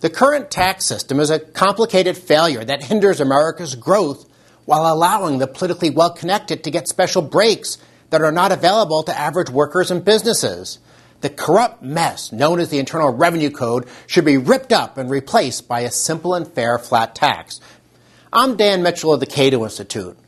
The current tax system is a complicated failure that hinders America's growth while allowing the politically well-connected to get special breaks that are not available to average workers and businesses. The corrupt mess known as the Internal Revenue Code should be ripped up and replaced by a simple and fair flat tax. I'm Dan Mitchell of the Cato Institute.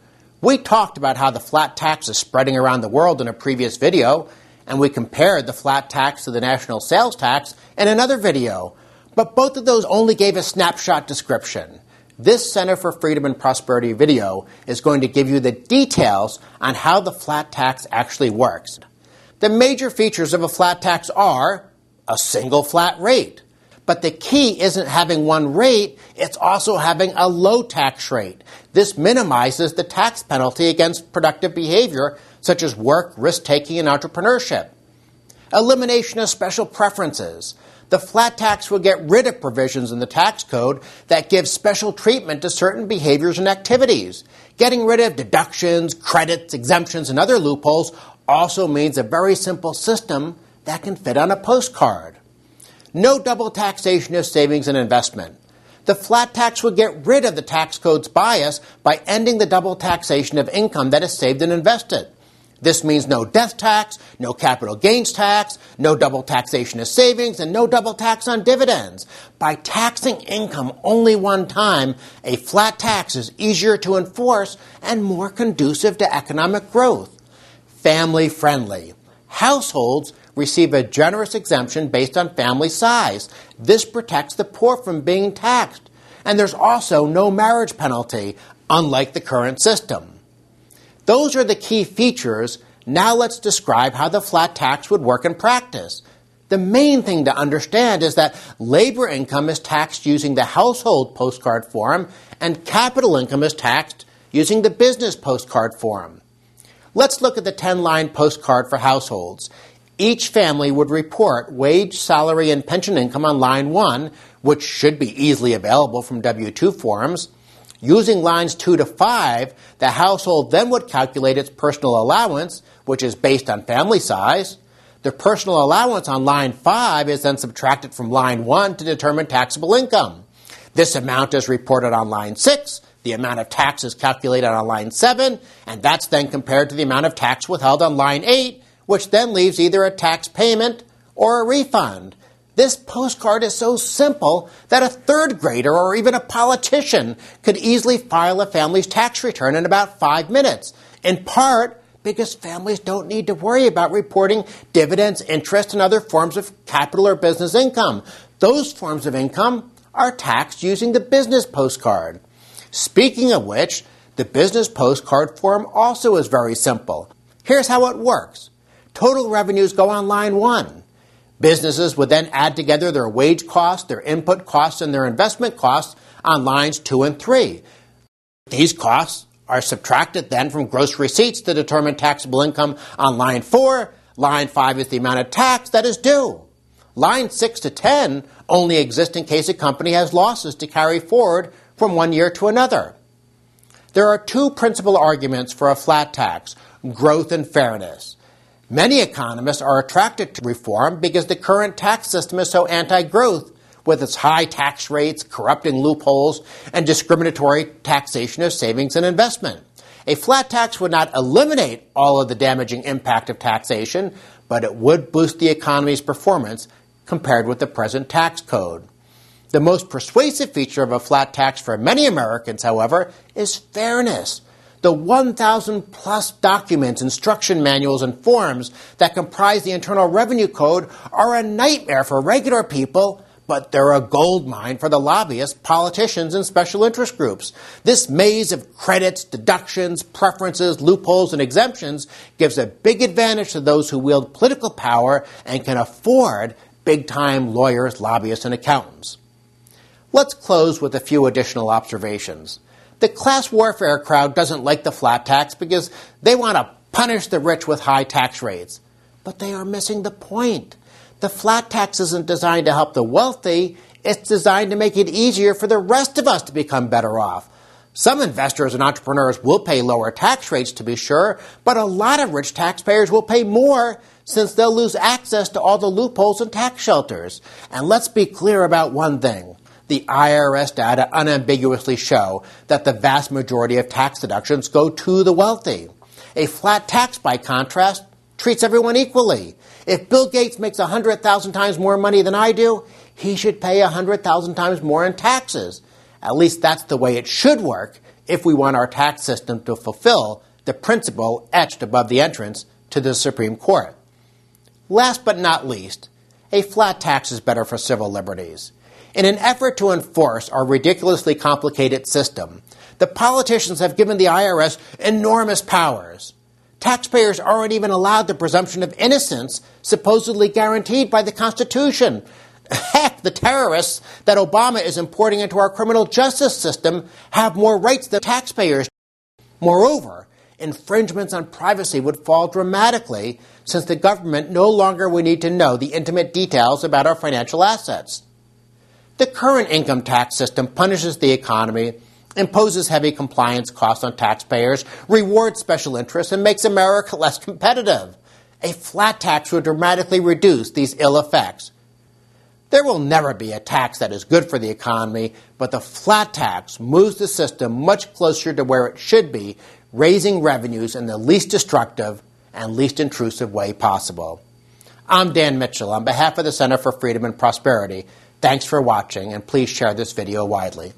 We talked about how the flat tax is spreading around the world in a previous video, and we compared the flat tax to the national sales tax in another video. But both of those only gave a snapshot description. This Center for Freedom and Prosperity video is going to give you the details on how the flat tax actually works. The major features of a flat tax are a single flat rate. But the key isn't having one rate, it's also having a low tax rate. This minimizes the tax penalty against productive behavior such as work, risk-taking, and entrepreneurship. Elimination of special preferences. The flat tax will get rid of provisions in the tax code that give special treatment to certain behaviors and activities. Getting rid of deductions, credits, exemptions, and other loopholes also means a very simple system that can fit on a postcard. No double taxation of savings and investment. The flat tax will get rid of the tax code's bias by ending the double taxation of income that is saved and invested. This means no death tax, no capital gains tax, no double taxation of savings, and no double tax on dividends. By taxing income only one time, a flat tax is easier to enforce and more conducive to economic growth. Family-friendly. Households receive a generous exemption based on family size. This protects the poor from being taxed. And there's also no marriage penalty, unlike the current system. Those are the key features. Now let's describe how the flat tax would work in practice. The main thing to understand is that labor income is taxed using the household postcard form and capital income is taxed using the business postcard form. Let's look at the 10-line postcard for households. Each family would report wage, salary, and pension income on line 1, which should be easily available from W-2 forms. Using lines 2 to 5, the household then would calculate its personal allowance, which is based on family size. The personal allowance on line 5 is then subtracted from line 1 to determine taxable income. This amount is reported on line 6, the amount of tax is calculated on line 7, and that's then compared to the amount of tax withheld on line 8, which then leaves either a tax payment or a refund. This postcard is so simple that a third grader or even a politician could easily file a family's tax return in about 5 minutes, in part because families don't need to worry about reporting dividends, interest, and other forms of capital or business income. Those forms of income are taxed using the business postcard. Speaking of which, the business postcard form also is very simple. Here's how it works. Total revenues go on line 1. Businesses would then add together their wage costs, their input costs, and their investment costs on lines 2 and 3. These costs are subtracted then from gross receipts to determine taxable income on line 4. Line 5 is the amount of tax that is due. Lines 6 to 10 only exist in case a company has losses to carry forward from one year to another. There are two principal arguments for a flat tax: growth and fairness. Many economists are attracted to reform because the current tax system is so anti-growth, with its high tax rates, corrupting loopholes, and discriminatory taxation of savings and investment. A flat tax would not eliminate all of the damaging impact of taxation, but it would boost the economy's performance compared with the present tax code. The most persuasive feature of a flat tax for many Americans, however, is fairness. The 1,000-plus documents, instruction manuals, and forms that comprise the Internal Revenue Code are a nightmare for regular people, but they're a goldmine for the lobbyists, politicians, and special interest groups. This maze of credits, deductions, preferences, loopholes, and exemptions gives a big advantage to those who wield political power and can afford big-time lawyers, lobbyists, and accountants. Let's close with a few additional observations. The class warfare crowd doesn't like the flat tax because they want to punish the rich with high tax rates. But they are missing the point. The flat tax isn't designed to help the wealthy. It's designed to make it easier for the rest of us to become better off. Some investors and entrepreneurs will pay lower tax rates, to be sure, but a lot of rich taxpayers will pay more since they'll lose access to all the loopholes and tax shelters. And let's be clear about one thing. The IRS data unambiguously show that the vast majority of tax deductions go to the wealthy. A flat tax, by contrast, treats everyone equally. If Bill Gates makes 100,000 times more money than I do, he should pay 100,000 times more in taxes. At least that's the way it should work if we want our tax system to fulfill the principle etched above the entrance to the Supreme Court. Last but not least, a flat tax is better for civil liberties. In an effort to enforce our ridiculously complicated system, the politicians have given the IRS enormous powers. Taxpayers aren't even allowed the presumption of innocence supposedly guaranteed by the Constitution. Heck, the terrorists that Obama is importing into our criminal justice system have more rights than taxpayers. Moreover, infringements on privacy would fall dramatically since the government no longer would need to know the intimate details about our financial assets. The current income tax system punishes the economy, imposes heavy compliance costs on taxpayers, rewards special interests, and makes America less competitive. A flat tax would dramatically reduce these ill effects. There will never be a tax that is good for the economy, but the flat tax moves the system much closer to where it should be, raising revenues in the least destructive and least intrusive way possible. I'm Dan Mitchell. On behalf of the Center for Freedom and Prosperity, thanks for watching, and please share this video widely.